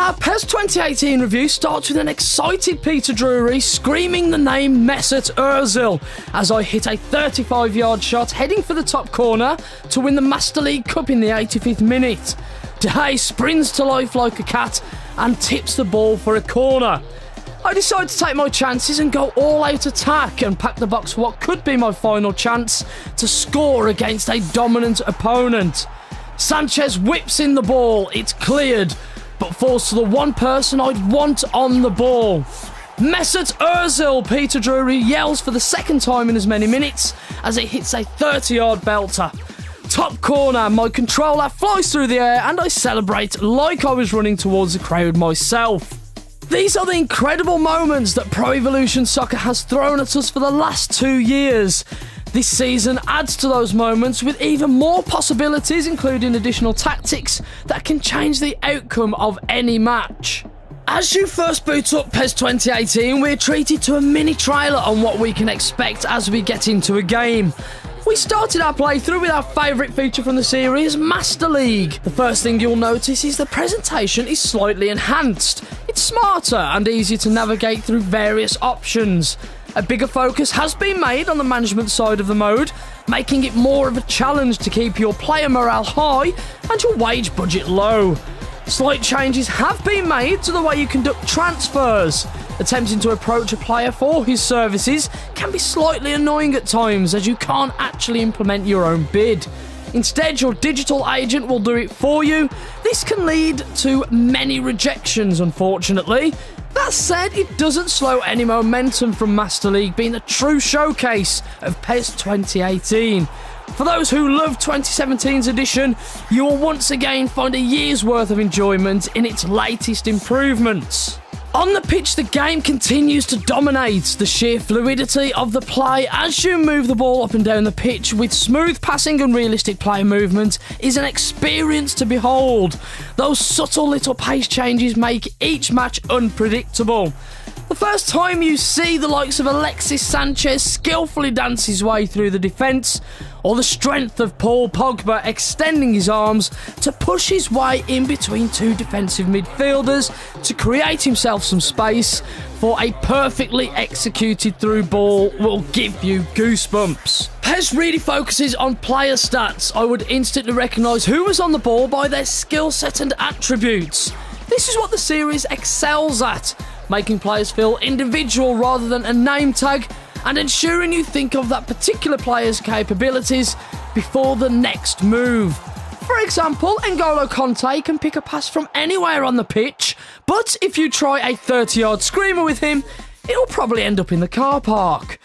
Our PES 2018 review starts with an excited Peter Drury screaming the name Mesut Ozil as I hit a 35-yard shot heading for the top corner to win the Master League Cup in the 85th minute. De Gea springs to life like a cat and tips the ball for a corner. I decide to take my chances and go all-out attack and pack the box for what could be my final chance to score against a dominant opponent. Sanchez whips in the ball, it's cleared, but falls to the one person I'd want on the ball. Mesut Ozil, Peter Drury yells for the second time in as many minutes as it hits a 30-yard belter. Top corner, my controller flies through the air and I celebrate like I was running towards the crowd myself. These are the incredible moments that Pro Evolution Soccer has thrown at us for the last 2 years. This season adds to those moments with even more possibilities, including additional tactics that can change the outcome of any match. As you first boot up PES 2018, we're treated to a mini trailer on what we can expect as we get into a game. We started our playthrough with our favourite feature from the series, Master League. The first thing you'll notice is the presentation is slightly enhanced. It's smarter and easier to navigate through various options. A bigger focus has been made on the management side of the mode, making it more of a challenge to keep your player morale high and your wage budget low. Slight changes have been made to the way you conduct transfers. Attempting to approach a player for his services can be slightly annoying at times as you can't actually implement your own bid. Instead, your digital agent will do it for you. This can lead to many rejections, unfortunately. That said, it doesn't slow any momentum from Master League being a true showcase of PES 2018. For those who love 2017's edition, you will once again find a year's worth of enjoyment in its latest improvements. On the pitch, the game continues to dominate. The sheer fluidity of the play as you move the ball up and down the pitch with smooth passing and realistic player movement is an experience to behold. Those subtle little pace changes make each match unpredictable. The first time you see the likes of Alexis Sanchez skillfully dance his way through the defence, or the strength of Paul Pogba extending his arms to push his way in between two defensive midfielders to create himself some space for a perfectly executed through ball will give you goosebumps. PES really focuses on player stats. I would instantly recognise who was on the ball by their skill set and attributes. This is what the series excels at, making players feel individual rather than a name tag, and ensuring you think of that particular player's capabilities before the next move. For example, N'Golo Kanté can pick a pass from anywhere on the pitch, but if you try a 30-yard screamer with him, it'll probably end up in the car park.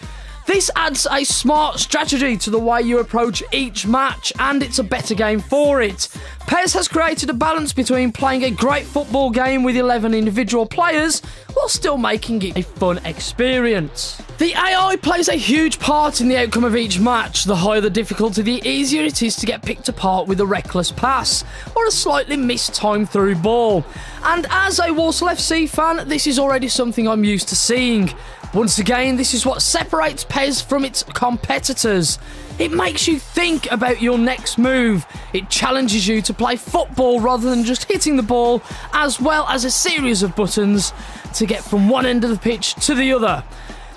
This adds a smart strategy to the way you approach each match, and it's a better game for it. PES has created a balance between playing a great football game with 11 individual players while still making it a fun experience. The AI plays a huge part in the outcome of each match. The higher the difficulty, the easier it is to get picked apart with a reckless pass or a slightly mistimed through ball. And as a Walsall FC fan, this is already something I'm used to seeing. Once again, this is what separates PES from its competitors. It makes you think about your next move. It challenges you to play football rather than just hitting the ball, as well as a series of buttons to get from one end of the pitch to the other.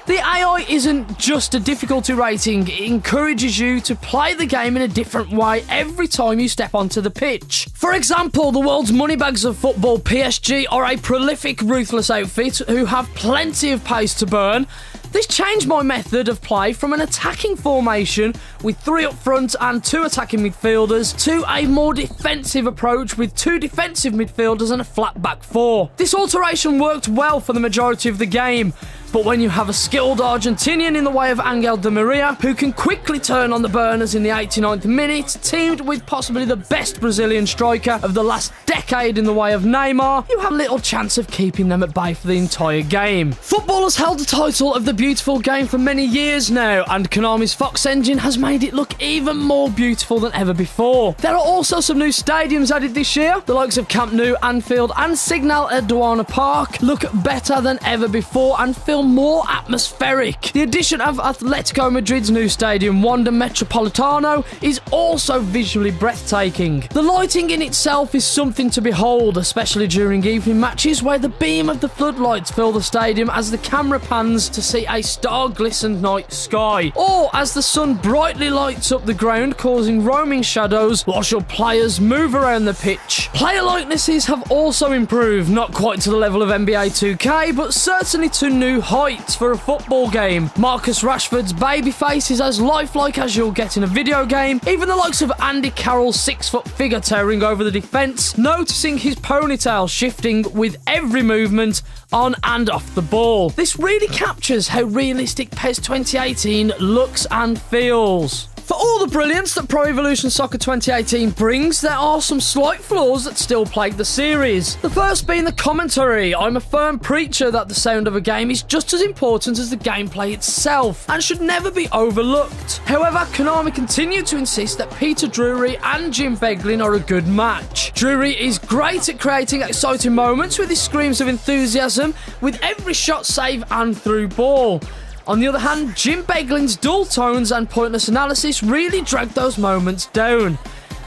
The AI isn't just a difficulty rating, it encourages you to play the game in a different way every time you step onto the pitch. For example, the world's moneybags of football, PSG, are a prolific, ruthless outfit who have plenty of pace to burn. This changed my method of play from an attacking formation with 3 up front and 2 attacking midfielders to a more defensive approach with 2 defensive midfielders and a flat back 4. This alteration worked well for the majority of the game, but when you have a skilled Argentinian in the way of Angel Di Maria, who can quickly turn on the burners in the 89th minute, teamed with possibly the best Brazilian striker of the last decade in the way of Neymar, you have little chance of keeping them at bay for the entire game. Football has held the title of the beautiful game for many years now, and Konami's Fox engine has made it look even more beautiful than ever before. There are also some new stadiums added this year. The likes of Camp Nou, Anfield and Signal Iduna Park look better than ever before and feel more atmospheric. The addition of Atletico Madrid's new stadium, Wanda Metropolitano, is also visually breathtaking. The lighting in itself is something to behold, especially during evening matches where the beam of the floodlights fill the stadium as the camera pans to see a star-glistened night sky, or as the sun brightly lights up the ground, causing roaming shadows whilst your players move around the pitch. Player likenesses have also improved, not quite to the level of NBA 2K, but certainly to new heights for a football game. Marcus Rashford's baby face is as lifelike as you'll get in a video game, even the likes of Andy Carroll's 6-foot figure towering over the defence, noticing his ponytail shifting with every movement on and off the ball. This really captures how realistic PES 2018 looks and feels. For all the brilliance that Pro Evolution Soccer 2018 brings, there are some slight flaws that still plague the series. The first being the commentary. I'm a firm preacher that the sound of a game is just as important as the gameplay itself, and should never be overlooked. However, Konami continue to insist that Peter Drury and Jim Beglin are a good match. Drury is great at creating exciting moments with his screams of enthusiasm with every shot, save and through ball. On the other hand, Jim Beglin's dull tones and pointless analysis really drag those moments down.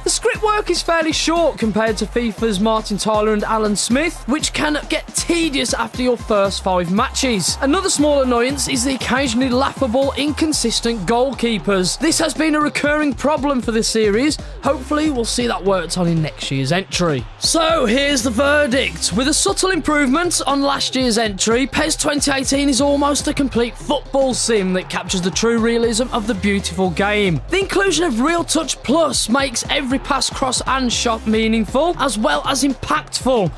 The script work is fairly short compared to FIFA's Martin Tyler and Alan Smith, which can get tedious after your first 5 matches. Another small annoyance is the occasionally laughable, inconsistent goalkeepers. This has been a recurring problem for this series. Hopefully we'll see that worked on in next year's entry. So here's the verdict. With a subtle improvement on last year's entry, PES 2018 is almost a complete football sim that captures the true realism of the beautiful game. The inclusion of Real Touch Plus makes every pass, cross and shot meaningful, as well as impactful.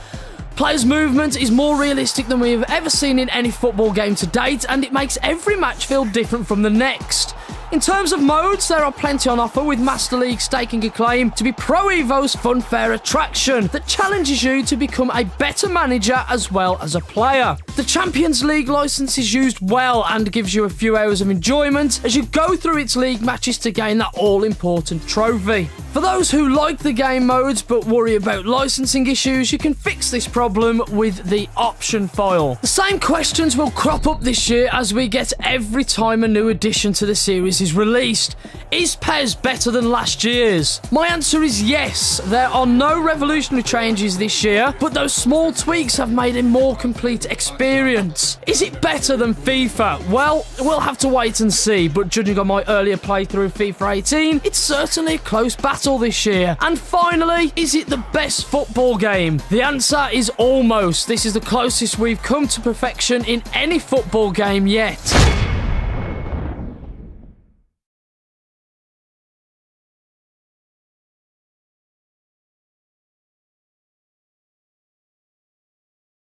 Players' movement is more realistic than we have ever seen in any football game to date, and it makes every match feel different from the next. In terms of modes, there are plenty on offer, with Master League staking a claim to be Pro Evo's funfair attraction that challenges you to become a better manager as well as a player. The Champions League license is used well and gives you a few hours of enjoyment as you go through its league matches to gain that all-important trophy. For those who like the game modes but worry about licensing issues, you can fix this problem with the option file. The same questions will crop up this year as we get every time a new addition to the series is released. Is PES better than last year's? My answer is yes. There are no revolutionary changes this year, but those small tweaks have made a more complete experience. Is it better than FIFA? Well, we'll have to wait and see, but judging on my earlier playthrough of FIFA 18, it's certainly a close battle this year. And finally, is it the best football game? The answer is almost. This is the closest we've come to perfection in any football game yet.